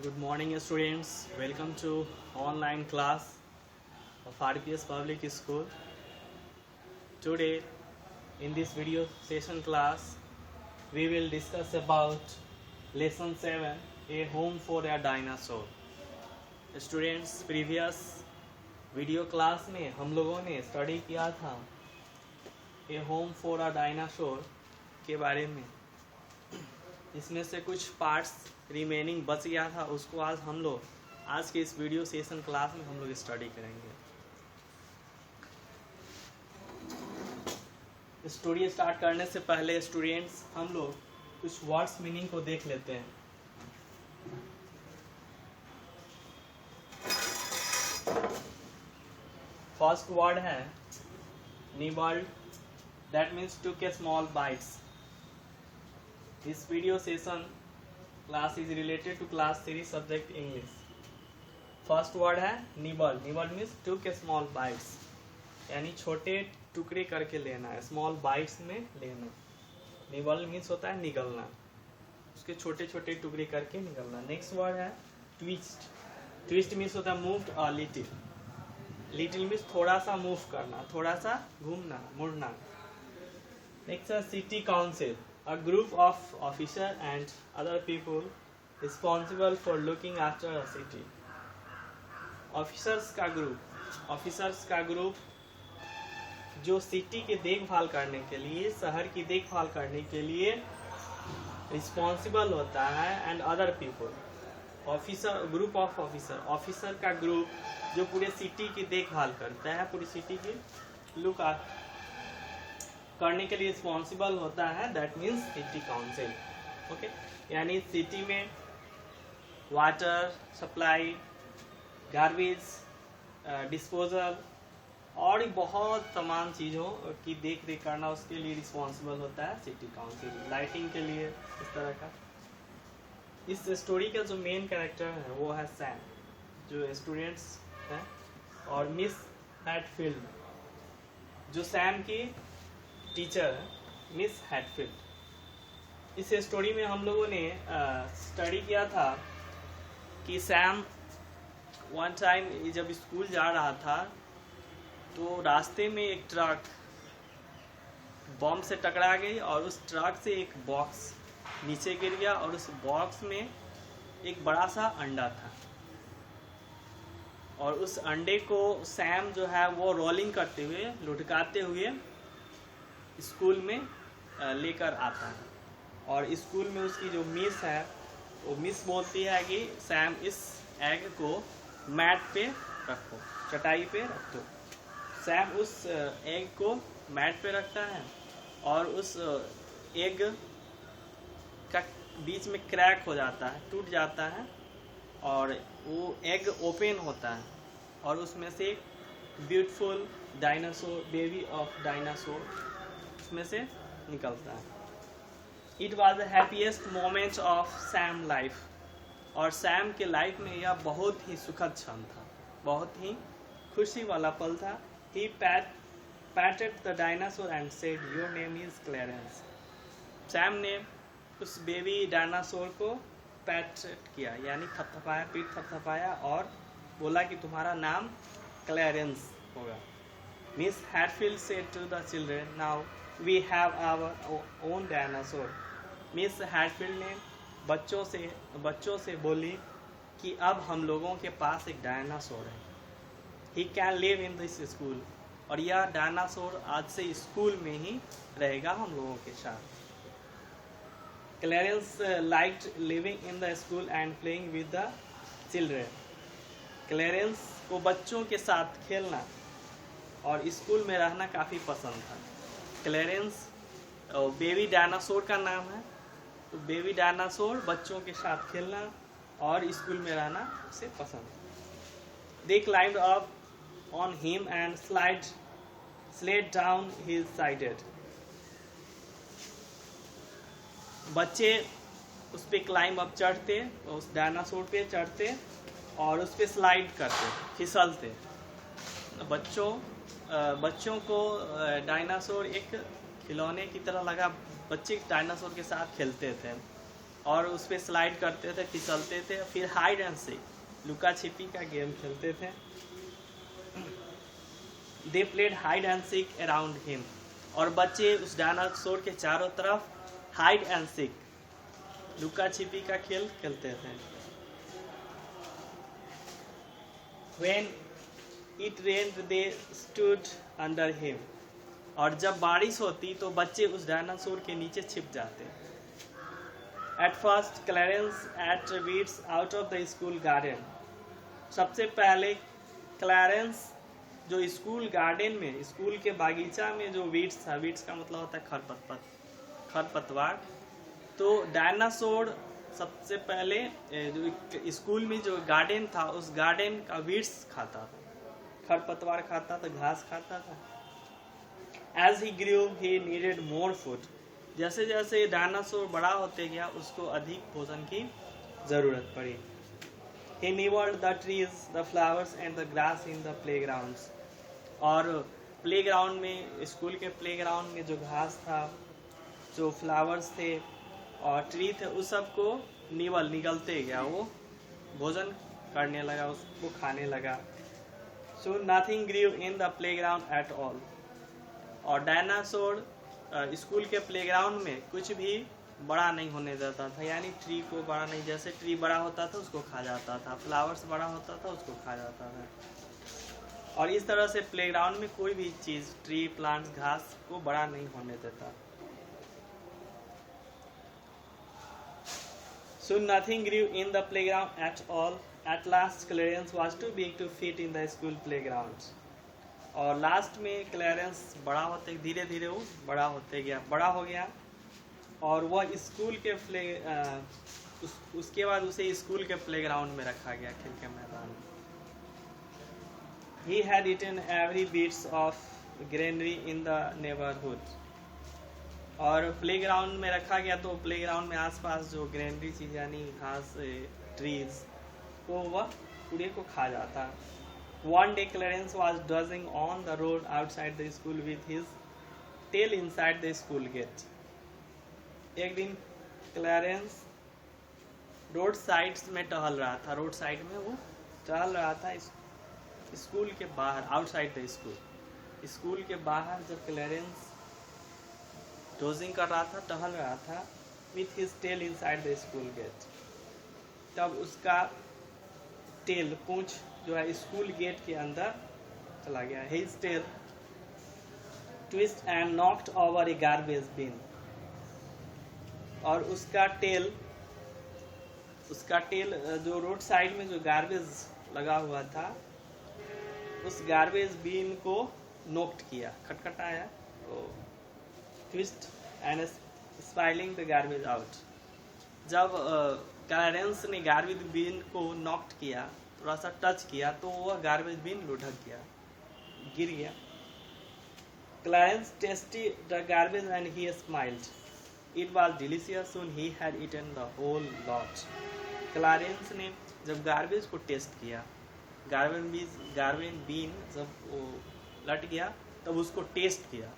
Good morning students, welcome to online class of RPS Public School. Today in this video session class we will discuss about lesson 7, a home for a dinosaur. Students, previous video class में हम लोगों ने study किया था ए home for a dinosaur के बारे में। इसमें से कुछ पार्ट्स रिमेनिंग बच गया था, उसको आज हम लोग आज के इस वीडियो सेशन क्लास में हम लोग स्टडी करेंगे। स्टोरी स्टार्ट करने से पहले स्टूडेंट्स हम लोग कुछ वर्ड्स मीनिंग को देख लेते हैं। फर्स्ट वर्ड है nibbled, that means took a small bites. This video session class is related to class 3 subject English. First word है nibbled, nibbled means took a small bites, यानी छोटे टुकड़े करके लेना है, स्मॉल बाइट्स में लेना। निबल्ड मीन्स होता है निगलना, उसके छोटे छोटे टुकड़े करके निगलना। नेक्स्ट वर्ड है ट्विस्ट, ट्विस्ट मीन्स होता है moved a little, little means थोड़ा सा मूव करना, थोड़ा सा घूमना, मुड़ना। नेक्स्ट है city council, a group of officers and other people responsible for looking after a city. Officers का ग्रुप जो सिटी की देखभाल करने के लिए, शहर की देखभाल करने के लिए रिस्पॉन्सिबल होता है। And other people, officer, group of officer, officer का ग्रुप जो पूरे सिटी की देखभाल करता है, पूरी सिटी की लुक करने के लिए रिस्पॉन्सिबल होता है, that means city council. Okay, यानी सिटी में वाटर सप्लाई, गार्बेज डिस्पोजल और बहुत तमाम चीज़ों की देख रेख करना, उसके लिए रिस्पॉन्सिबल होता है सिटी काउंसिल। लाइटिंग के लिए इस तरह का। इस स्टोरी का जो मेन कैरेक्टर है वो है सैम, जो स्टूडेंट्स हैं, और मिस हैटफील्ड जो सैम की टीचर है, मिस हैटफील्ड। इस स्टोरी में हम लोगों ने स्टडी किया था कि सैम वन टाइम जब स्कूल जा रहा था तो रास्ते में एक ट्रक बम से टकरा गई और उस ट्रक से एक बॉक्स नीचे गिर गया और उस बॉक्स में एक बड़ा सा अंडा था। और उस अंडे को सैम जो है वो रोलिंग करते हुए, लुढ़काते हुए स्कूल में लेकर आता है। और स्कूल में उसकी जो मिस है वो मिस बोलती है कि सैम इस एग को मैट पे रखो, चटाई पे रख दो। सैम उस एग को मैट पे रखता है और उस एग का बीच में क्रैक हो जाता है, टूट जाता है और वो एग ओपन होता है और उसमें से एक beautiful dinosaur, baby of dinosaur उसमें से निकलता है। It was the happiest moment of Sam life, और सैम के लाइफ में यह बहुत ही सुखद क्षण था, बहुत ही खुशी वाला पल था। He patted the dinosaur and said your name is Clarence. Sam ने उस बेबी डायनासोर को पैट किया, यानी थपथपाया, पीठ थपथपाया और बोला कि तुम्हारा नाम क्लैरेंस होगा। Miss Hatfield said to the children, now we have our own dinosaur. Miss Hatfield ने बच्चों से बोली कि अब हम लोगों के पास एक डायनासोर है। He can live in this school, और यह डायनासोर आज से स्कूल में ही रहेगा हम लोगों के साथ। Clarence liked living in the school and playing with the children. Clarence को बच्चों के साथ खेलना और स्कूल में रहना काफ़ी पसंद था। क्लैरेंस बेबी डायनासोर का नाम है, तो बेबी डायनासोर बच्चों के साथ खेलना और स्कूल में रहना उसे पसंद। They climbed up on him and slid down his sided. बच्चे उस पे क्लाइंब अप चढ़ते, उस डायनासोर पे चढ़ते और उस पे स्लाइड करते, फिसलते। बच्चों को डायनासोर एक खिलौने की तरह लगा, बच्चे डायनासोर के साथ खेलते थे। और उस पर स्लाइड करते थे, फिसलते थे, फिर हाइड एंड सीक लुका छिपी का गेम खेलते थे। They played hide and seek around him, और बच्चे उस डायनासोर के चारों तरफ हाइड एंड सीक लुका छिपी का खेल खेलते थे। When it rained, they stood under him, और जब बारिश होती तो बच्चे उस डायनासोर के नीचे छिप जाते। At first, Clarence ate weeds out of the school garden. सबसे पहले क्लैरेंस जो स्कूल गार्डन में, स्कूल के बागीचा में जो वीड्स था, वीड्स का मतलब होता है खरपतवार, तो डायनासोर सबसे पहले जो स्कूल में जो गार्डन था उस गार्डन का वीड्स खाता था, खरपतवार खाता था, घास खाता था। As he grew, he needed more food. जैसे जैसे डायनासोर बड़ा होते गया उसको अधिक भोजन की जरूरत पड़ी। He nibbled the trees, the flowers and the grass in the playgrounds. और प्लेग्राउंड में, स्कूल के प्लेग्राउंड में जो घास था, जो फ्लावर्स थे और ट्री थे, उस सब को निगलते गया, वो भोजन करने लगा, उसको खाने लगा। So nothing grew in the playground at all. और डायनासोर स्कूल के प्लेग्राउंड में कुछ भी बड़ा नहीं होने देता था, यानी ट्री को बड़ा नहीं, जैसे ट्री बड़ा होता था उसको खा जाता था, फ्लावर्स बड़ा होता था उसको खा जाता था। और इस तरह से प्लेग्राउंड में कोई भी चीज़, ट्री, प्लांट्स, घास को बड़ा नहीं होने देता। So nothing grew in the playground at all. At last, Clarence was too big to fit in the school playground. और लास्ट में क्लैरेंस बड़ा होते, धीरे धीरे वो बड़ा हो गया और वह स्कूल के उसके बाद उसे स्कूल के प्लेग्राउंड में रखा गया, खेल के मैदान में। He had eaten every bits of greenery in the neighborhood. और प्लेग्राउंड में रखा गया तो प्लेग्राउंड में आसपास जो ग्रीनरी चीज यानी घास, ट्रीज, तो वह पूरे को खा जाता। One day Clarence was dozing on the road outside the school with his tail inside the school gate. एक दिन क्लैरेंस रोड साइड में टहल रहा था, रोड साइड में वो टहल रहा था स्कूल के बाहर, आउटसाइड द स्कूल, स्कूल के बाहर जब क्लैरेंस डोजिंग कर रहा था, टहल रहा था, with his tail inside the school gate, तब उसका टेल, पूंछ जो है स्कूल गेट के अंदर चला गया। His tail twist and knocked over a garbage bin. और उसका टेल जो रोड साइड में जो गार्बेज लगा हुआ था, उस गार्बेज बिन को नोक्ट किया, खटखटाया, twist and spoiling the garbage out. जब क्लैरेंस ने गार्बेज बिन को नॉक्ट किया, थोड़ा सा टच किया, तो वह गार्बेज बिन लुढ़क गया, गिर गया। Clarence tested the garbage and he smiled. It was delicious soon he had eaten the whole lot. Clarence ने जब गार्बेज को टेस्ट किया, गार्बेज बीन जब वो लट गया तब उसको टेस्ट किया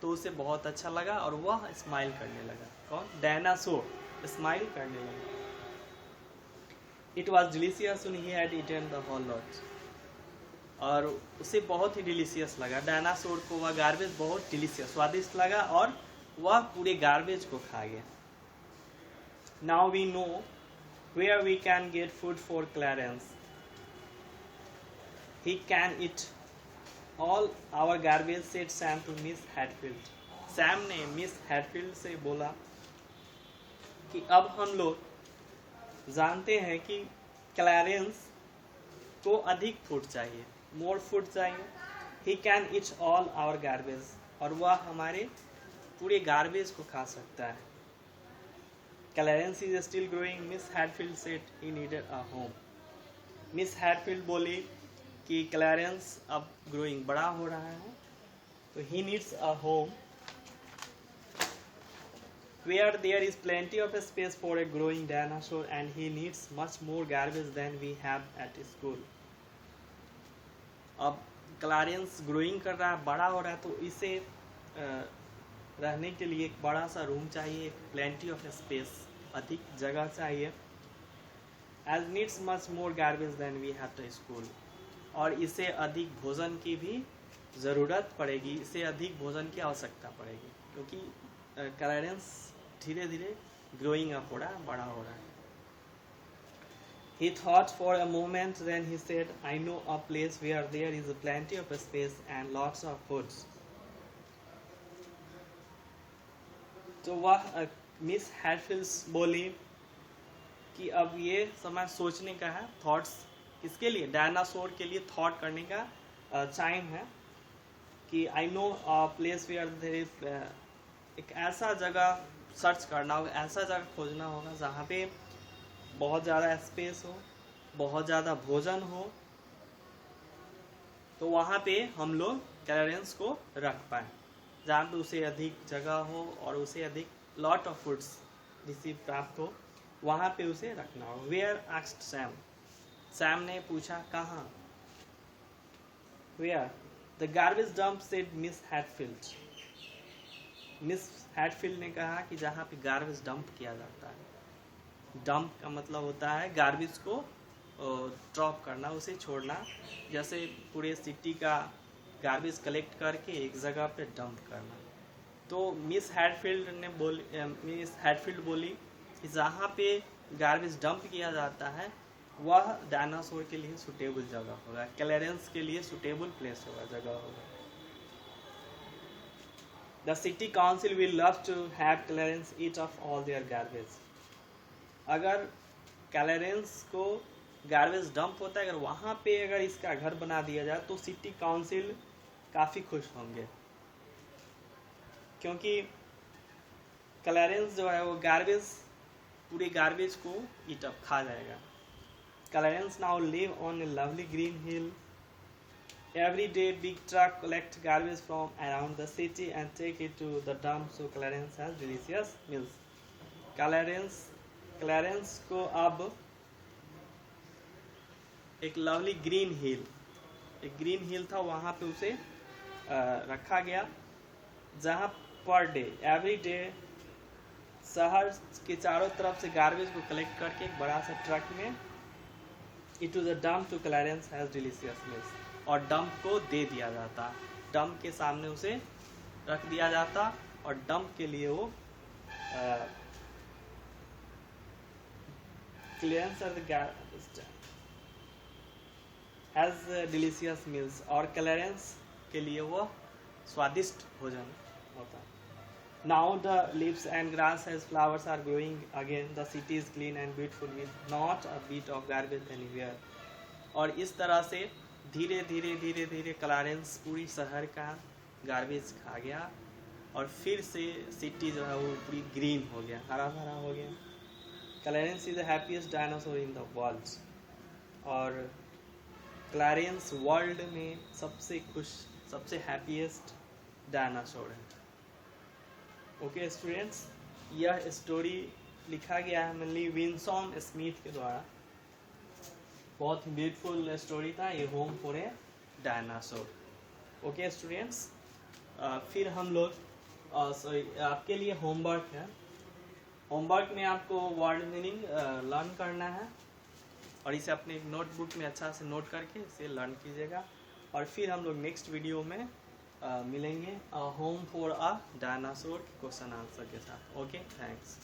तो उसे बहुत अच्छा लगा और वह स्माइल करने लगा। कौन? डायनासोर स्माइल करने लगा। It was delicious when he had eaten the whole lot. और उसे बहुत ही डिलीशियस लगा, डायनासोर को वह गार्बेज बहुत डिलीशियस, स्वादिष्ट लगा और वह पूरे गार्बेज को खा गया। Now we know where we can get food for Clarence. He can eat all our garbage, said Sam to Miss Hatfield. Sam ने मिस हैटफील्ड से बोला कि अब हम लोग जानते हैं कि क्लैरेंस को अधिक फूड चाहिए, मोर फूड चाहिए। He can eat all our garbage, और वह हमारे पूरे गार्बेज को खा सकता है। Clarence is still growing, Miss Hatfield said he needed a home. Miss Hatfield बोली कि क्लैरेंस अब ग्रोइंग, बड़ा हो रहा है, तो he needs a home where there is plenty of space for a growing dinosaur and he needs much more garbage than we have at school. अब Clarence growing कर रहा है, बड़ा हो रहा है, तो इसे रहने के लिए एक बड़ा सा रूम चाहिए, प्लेंटी ऑफ स्पेस, अधिक जगह चाहिए। As needs much more garbage than we have to school, और इसे अधिक भोजन की भी ज़रूरत पड़ेगी, इसे अधिक भोजन की आवश्यकता पड़ेगी, क्योंकि क्लियरेंस धीरे धीरे ग्रोइंग अप हो रहा है, बड़ा हो रहा है। He thought for a moment, then he said, I know a place where there is plenty of space and lots of foods. तो वह मिस हैडफील्ड बोली कि अब ये समय सोचने का है। थॉट्स किसके लिए? डायनासोर के लिए थॉट करने का टाइम है कि I know a place where there is, एक ऐसा जगह सर्च करना होगा, ऐसा जगह खोजना होगा जहाँ पे बहुत ज़्यादा स्पेस हो, बहुत ज़्यादा भोजन हो, तो वहाँ पे हम लोग क्लियरेंस को रख पाएँ, जहाँ पे उसे अधिक जगह हो और उसे अधिक लॉट ऑफ फूड्स रिसीव प्राप्त हो, वहाँ पे उसे रखना हो। वेयर आस्क्ड सैम, सैम ने पूछा कहाँ? Where? The garbage dump said Miss Hadfield, Miss Hadfield ने कहा कि जहाँ पे गार्बेज डंप किया जाता है। डंप का मतलब होता है गार्बेज को ड्रॉप करना, उसे छोड़ना, जैसे पूरे सिटी का गार्बेज कलेक्ट करके एक जगह पे डंप करना। तो मिस हैडफील्ड बोली कि जहाँ पे गार्बेज डंप किया जाता है वह डायनासोर के लिए सुटेबल जगह होगा, क्लियरेंस के लिए सुटेबल प्लेस होगा, जगह होगा। The city council will love to have Clarence eat off all their garbage. अगर क्लियरेंस को गार्बेज डंप होता है, अगर वहाँ पे अगर इसका घर बना दिया जाए तो सिटी काउंसिल काफ़ी खुश होंगे, क्योंकि क्लियरेंस जो है वो गार्बेज, पूरे गार्बेज को ईट अप खा जाएगा। Clearance now live on A lovely Green Hill. Every day big truck collect garbage from around the city and take it to the dump, so Clarence has delicious meals. Clarence को अब एक lovely Green Hill, एक Green Hill था, वहाँ पे उसे रखा गया, जहाँ पर डे, एवरी डे शहर के चारों तरफ से गार्बेज को कलेक्ट करके एक बड़ा सा ट्रक में it to the dump to Clarence has delicious meals, और डंप को दे दिया जाता, डंप के सामने उसे रख दिया जाता और डंप के लिए वो क्लियरेंस हैज डिलीशियस मील्स, और क्लियरेंस के लिए वो स्वादिष्ट भोजन होता। Now the leaves and grass as flowers are growing again. The city is clean and beautiful with not a bit of garbage anywhere. और इस तरह से धीरे धीरे धीरे धीरे क्लियरेंस पूरी शहर का गार्बेज खा गया और फिर से सिटी जो है वो पूरी ग्रीन हो गया, हरा भरा हो गया। Clearance is the happiest dinosaur in the world, और क्लियरेंस वर्ल्ड में सबसे खुश, सबसे हैप्पीएस्ट डायनासोर है। ओके स्टूडेंट्स, यह स्टोरी लिखा गया है मेनली विंसन स्मिथ के द्वारा। बहुत ही ब्यूटीफुल स्टोरी था ये, home for a dinosaur. Okay students, फिर हम लोग आपके लिए होमवर्क है। होमवर्क में आपको वर्ड मीनिंग लर्न करना है और इसे अपने नोटबुक में अच्छा से नोट करके इसे लर्न कीजिएगा, और फिर हम लोग नेक्स्ट वीडियो में मिलेंगे home for a dinosaur question answer के साथ। Okay, thanks.